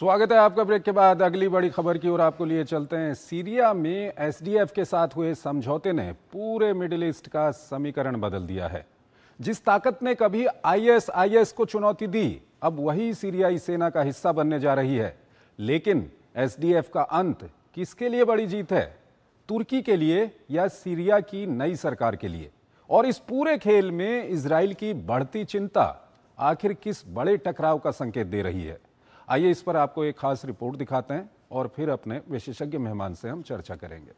स्वागत है आपका। ब्रेक के बाद अगली बड़ी खबर की ओर आपको लिए चलते हैं। सीरिया में एसडीएफ के साथ हुए समझौते ने पूरे मिडिल ईस्ट का समीकरण बदल दिया है। जिस ताकत ने कभी आईएसआईएस को चुनौती दी, अब वही सीरियाई सेना का हिस्सा बनने जा रही है। लेकिन एसडीएफ का अंत किसके लिए बड़ी जीत है? तुर्की के लिए या सीरिया की नई सरकार के लिए? और इस पूरे खेल में इजराइल की बढ़ती चिंता आखिर किस बड़े टकराव का संकेत दे रही है? आइए इस पर आपको एक खास रिपोर्ट दिखाते हैं और फिर अपने विशेषज्ञ मेहमान से हम चर्चा करेंगे।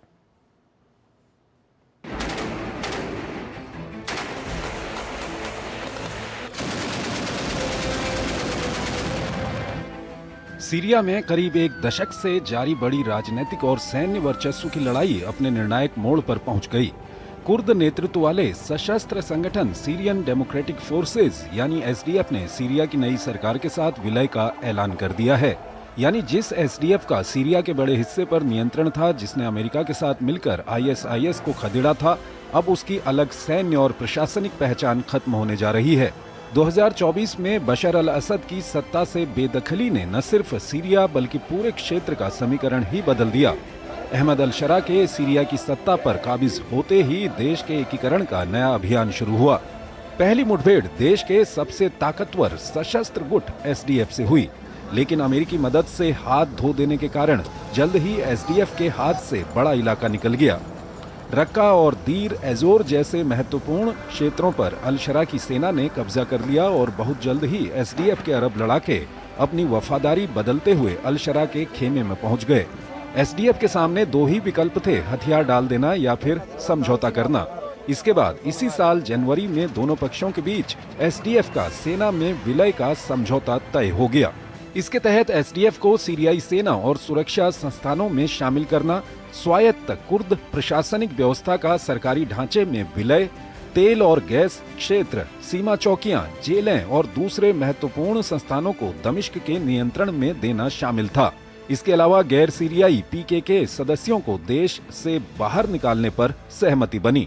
सीरिया में करीब एक दशक से जारी बड़ी राजनीतिक और सैन्य वर्चस्व की लड़ाई अपने निर्णायक मोड़ पर पहुंच गई। कुर्द नेतृत्व वाले सशस्त्र संगठन सीरियन डेमोक्रेटिक फोर्सेस यानी एसडीएफ ने सीरिया की नई सरकार के साथ विलय का ऐलान कर दिया है। यानी जिस एसडीएफ का सीरिया के बड़े हिस्से पर नियंत्रण था, जिसने अमेरिका के साथ मिलकर आईएसआईएस को खदेड़ा था, अब उसकी अलग सैन्य और प्रशासनिक पहचान खत्म होने जा रही है। 2024 में बशर अल असद की सत्ता से बेदखली ने न सिर्फ सीरिया बल्कि पूरे क्षेत्र का समीकरण ही बदल दिया। अहमद अल शरा के सीरिया की सत्ता पर काबिज होते ही देश के एकीकरण का नया अभियान शुरू हुआ। पहली मुठभेड़ देश के सबसे ताकतवर सशस्त्र गुट एसडीएफ से हुई, लेकिन अमेरिकी मदद से हाथ धो देने के कारण जल्द ही एसडीएफ के हाथ से बड़ा इलाका निकल गया। रक्का और दीर एजोर जैसे महत्वपूर्ण क्षेत्रों पर अल शरा की सेना ने कब्जा कर लिया और बहुत जल्द ही एसडीएफ के अरब लड़ाके अपनी वफादारी बदलते हुए अल शरा के खेमे में पहुंच गए। एसडीएफ के सामने दो ही विकल्प थे, हथियार डाल देना या फिर समझौता करना। इसके बाद इसी साल जनवरी में दोनों पक्षों के बीच एसडीएफ का सेना में विलय का समझौता तय हो गया। इसके तहत एसडीएफ को सीरियाई सेना और सुरक्षा संस्थानों में शामिल करना, स्वायत्त कुर्द प्रशासनिक व्यवस्था का सरकारी ढांचे में विलय, तेल और गैस क्षेत्र, सीमा चौकियां, जेलें और दूसरे महत्वपूर्ण संस्थानों को दमिश्क के नियंत्रण में देना शामिल था। इसके अलावा गैर सीरियाई पीकेके सदस्यों को देश से बाहर निकालने पर सहमति बनी।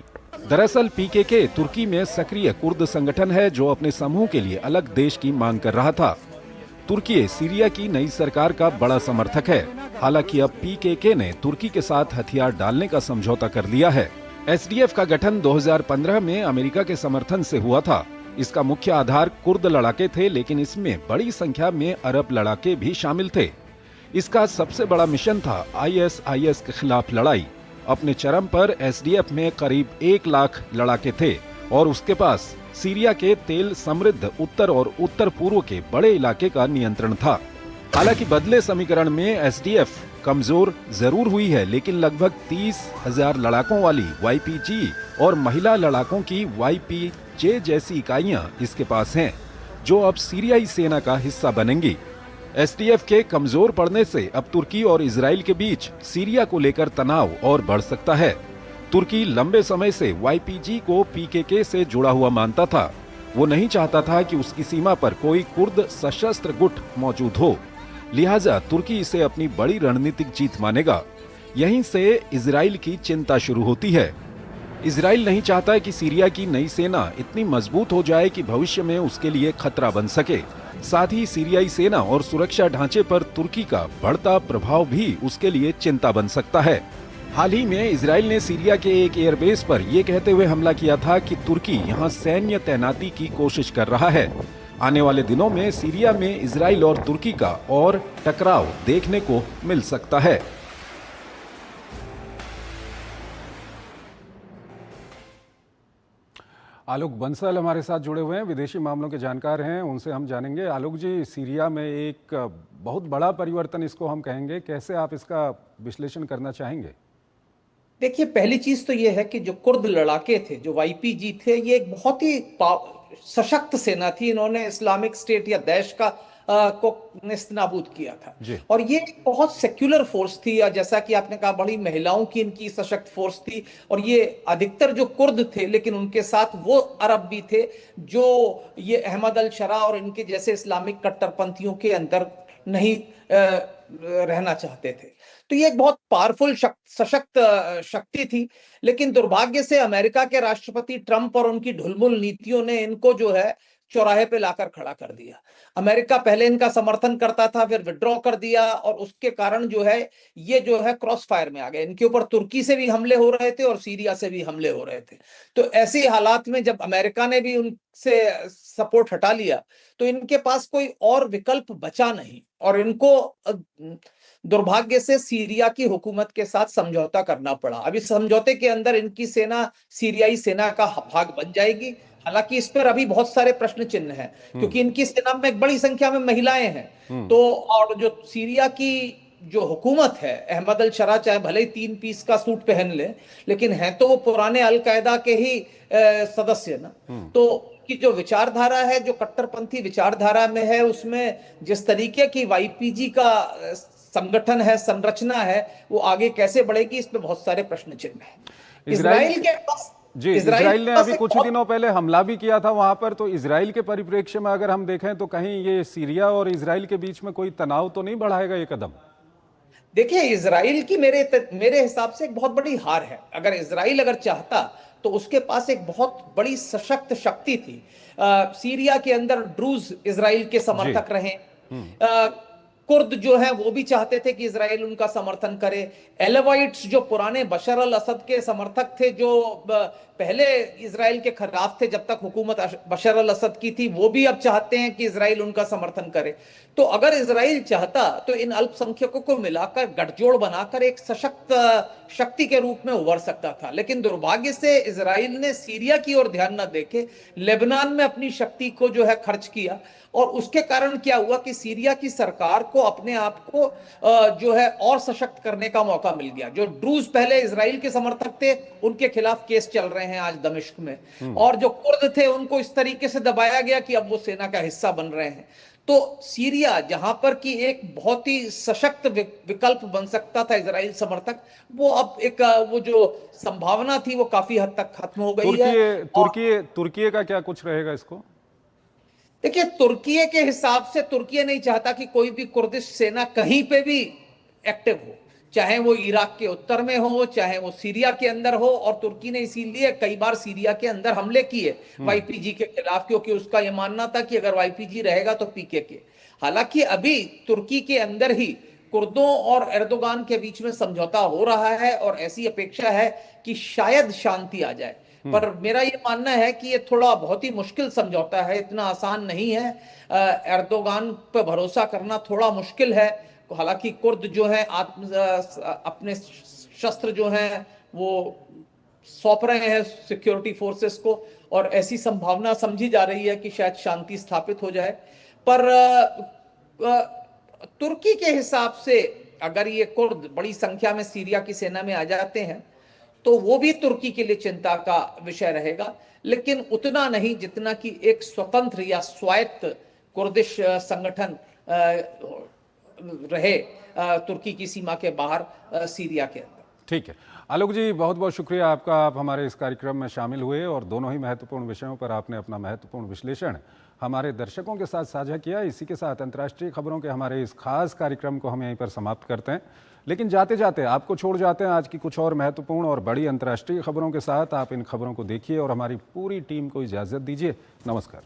दरअसल पीकेके तुर्की में सक्रिय कुर्द संगठन है जो अपने समूह के लिए अलग देश की मांग कर रहा था। तुर्की सीरिया की नई सरकार का बड़ा समर्थक है। हालांकि अब पीकेके ने तुर्की के साथ हथियार डालने का समझौता कर लिया है। एसडीएफ का गठन 2015 में अमेरिका के समर्थन से हुआ था। इसका मुख्य आधार कुर्द लड़ाके थे, लेकिन इसमें बड़ी संख्या में अरब लड़ाके भी शामिल थे। इसका सबसे बड़ा मिशन था आईएसआईएस के खिलाफ लड़ाई। अपने चरम पर एसडीएफ में करीब 1 लाख लड़ाके थे और उसके पास सीरिया के तेल समृद्ध उत्तर और उत्तर पूर्व के बड़े इलाके का नियंत्रण था। हालांकि बदले समीकरण में एसडीएफ कमजोर जरूर हुई है, लेकिन लगभग 30,000 लड़ाकों वाली वाईपीजी और महिला लड़ाकों की वाईपीजे जैसी इकाइयां इसके पास हैं, जो अब सीरियाई सेना का हिस्सा बनेंगी। एसडीएफ के कमजोर पड़ने से अब तुर्की और इजराइल के बीच सीरिया को लेकर तनाव और बढ़ सकता है। तुर्की लंबे समय से वाईपीजी को पीकेके से जुड़ा हुआ मानता था। वो नहीं चाहता था कि उसकी सीमा पर कोई कुर्द सशस्त्र गुट मौजूद हो, लिहाजा तुर्की इसे अपनी बड़ी रणनीतिक जीत मानेगा। यहीं से इजराइल की चिंता शुरू होती है। इजराइल नहीं चाहता कि सीरिया की नई सेना इतनी मजबूत हो जाए कि भविष्य में उसके लिए खतरा बन सके। साथ ही सीरियाई सेना और सुरक्षा ढांचे पर तुर्की का बढ़ता प्रभाव भी उसके लिए चिंता बन सकता है। हाल ही में इजराइल ने सीरिया के एक एयरबेस पर यह कहते हुए हमला किया था कि तुर्की यहां सैन्य तैनाती की कोशिश कर रहा है। आने वाले दिनों में सीरिया में इजराइल और तुर्की का और टकराव देखने को मिल सकता है। आलोक बंसल हमारे साथ जुड़े हुए हैं, विदेशी मामलों के जानकार हैं, उनसे हम जानेंगे। आलोक जी, सीरिया में एक बहुत बड़ा परिवर्तन इसको हम कहेंगे, कैसे आप इसका विश्लेषण करना चाहेंगे? देखिए, पहली चीज तो ये है कि जो कुर्द लड़ाके थे, जो वाईपीजी थे, ये एक बहुत ही सशक्त सेना थी। इन्होंने इस्लामिक स्टेट या दैश का को नेस्तनाबूद किया था। और ये एक बहुत सेक्युलर फोर्स थी, या जैसा कि आपने कहा, बड़ी महिलाओं की इनकी सशक्त फोर्स थी। और ये अधिकतर जो कुर्द थे, लेकिन उनके साथ वो अरब भी थे जो ये अहमद अल शरा और इनके जैसे इस्लामिक कट्टरपंथियों के अंदर नहीं रहना चाहते थे। तो ये एक बहुत पावरफुल सशक्त शक्ति थी। लेकिन दुर्भाग्य से अमेरिका के राष्ट्रपति ट्रंप और उनकी ढुलमुल नीतियों ने इनको जो है चौराहे पे लाकर खड़ा कर दिया। अमेरिका पहले इनका समर्थन करता था, फिर विड्रॉ कर दिया, और उसके कारण जो है ये जो है क्रॉस फायर में आ गए। इनके ऊपर तुर्की से भी हमले हो रहे थे और सीरिया से भी हमले हो रहे थे। तो ऐसे हालात में जब अमेरिका ने भी उनसे सपोर्ट हटा लिया तो इनके पास कोई और विकल्प बचा नहीं, और इनको दुर्भाग्य से सीरिया की हुकूमत के साथ समझौता करना पड़ा। अब इस समझौते के अंदर इनकी सेना सीरियाई सेना का भाग बन जाएगी। हालांकि इस पर अभी बहुत सारे प्रश्न चिन्ह हैं, क्योंकि इनकी सेना में एक बड़ी संख्या में महिलाएं हैं। तो और जो सीरिया की जो हुकूमत है, अहमद अल शरा चाहे भले ही 3 पीस का सूट पहन ले, लेकिन है तो वो पुराने अलकायदा के ही सदस्य ना। तो की जो विचारधारा है, जो कट्टरपंथी विचारधारा में है, उसमें जिस तरीके की वाईपीजी का संगठन है, संरचना है, वो आगे कैसे बढ़ेगी, इस पे बहुत सारे प्रश्न चिन्ह हैं। इजराइल के पास जी, इजराइल ने अभी कुछ दिनों पहले हमला भी किया था वहां पर, तो इजराइल के परिप्रेक्ष्य में अगर हम देखें तो कहीं ये सीरिया और इजराइल के बीच में कोई तनाव तो नहीं बढ़ाएगा ये कदम? देखिए, इजराइल की मेरे हिसाब से एक बहुत बड़ी हार है। अगर इजराइल अगर चाहता तो उसके पास एक बहुत बड़ी सशक्त शक्ति थी। सीरिया के अंदर ड्रूज इजराइल के समर्थक रहे, कुर्द जो है वो भी चाहते थे कि इजराइल उनका समर्थन करे। एलेवाइट्स जो पुराने बशर अल असद के समर्थक थे, जो पहले इजराइल के खिलाफ थे जब तक हुकूमत बशर अल असद की थी, वो भी अब चाहते हैं कि इजराइल उनका समर्थन करे। तो अगर इजराइल चाहता तो इन अल्पसंख्यकों को मिलाकर गठजोड़ बनाकर एक सशक्त शक्ति के रूप में उभर सकता था। लेकिन दुर्भाग्य से इजराइल ने सीरिया की ओर ध्यान न देके लेबनान में अपनी शक्ति को जो है खर्च किया, और उसके कारण क्या हुआ कि सीरिया की सरकार को अपने आप को जो है और सशक्त करने का मौका मिल गया। जो ड्रूज पहले इजराइल के समर्थक थे, उनके खिलाफ केस चल रहे हैं आज दमिश्क में, और जो कुर्द थे उनको इस तरीके से दबाया गया कि अब वो सेना का हिस्सा बन रहे हैं। तो सीरिया जहां पर कि एक बहुत ही सशक्त विकल्प बन सकता था इजराइल समर्थक, वो अब एक वो जो संभावना थी वो काफी हद तक खत्म हो गई है। तुर्की का क्या कुछ रहेगा इसको? देखिए, तुर्की के हिसाब से तुर्की नहीं चाहता कि कोई भी कुर्दिश सेना कहीं पे भी एक्टिव हो, चाहे वो इराक के उत्तर में हो, चाहे वो सीरिया के अंदर हो। और तुर्की ने इसीलिए कई बार सीरिया के अंदर हमले किए वाईपीजी के खिलाफ, क्योंकि उसका यह मानना था कि अगर वाईपीजी रहेगा तो पीके के। हालांकि अभी तुर्की के अंदर ही कुर्दों और एर्दोगान के बीच में समझौता हो रहा है, और ऐसी अपेक्षा है कि शायद शांति आ जाए। पर मेरा ये मानना है कि ये थोड़ा बहुत ही मुश्किल समझौता है, इतना आसान नहीं है। एर्दोगान पर भरोसा करना थोड़ा मुश्किल है। हालांकि कुर्द जो है अपने शस्त्र जो हैं वो सौंप रहे हैं सिक्योरिटी फोर्सेस को, और ऐसी संभावना समझी जा रही है कि शायद शांति स्थापित हो जाए। पर तुर्की के हिसाब से अगर ये कुर्द बड़ी संख्या में सीरिया की सेना में आ जाते हैं तो वो भी तुर्की के लिए चिंता का विषय रहेगा, लेकिन उतना नहीं जितना कि एक स्वतंत्र या स्वायत्त कुर्दिश संगठन रहे तुर्की की सीमा के बाहर सीरिया के अंदर। ठीक है आलोक जी, बहुत बहुत शुक्रिया आपका। आप हमारे इस कार्यक्रम में शामिल हुए और दोनों ही महत्वपूर्ण विषयों पर आपने अपना महत्वपूर्ण विश्लेषण हमारे दर्शकों के साथ साझा किया। इसी के साथ अंतर्राष्ट्रीय खबरों के हमारे इस खास कार्यक्रम को हम यहीं पर समाप्त करते हैं, लेकिन जाते जाते आपको छोड़ जाते हैं आज की कुछ और महत्वपूर्ण और बड़ी अंतर्राष्ट्रीय खबरों के साथ। आप इन खबरों को देखिए और हमारी पूरी टीम को इजाज़त दीजिए। नमस्कार।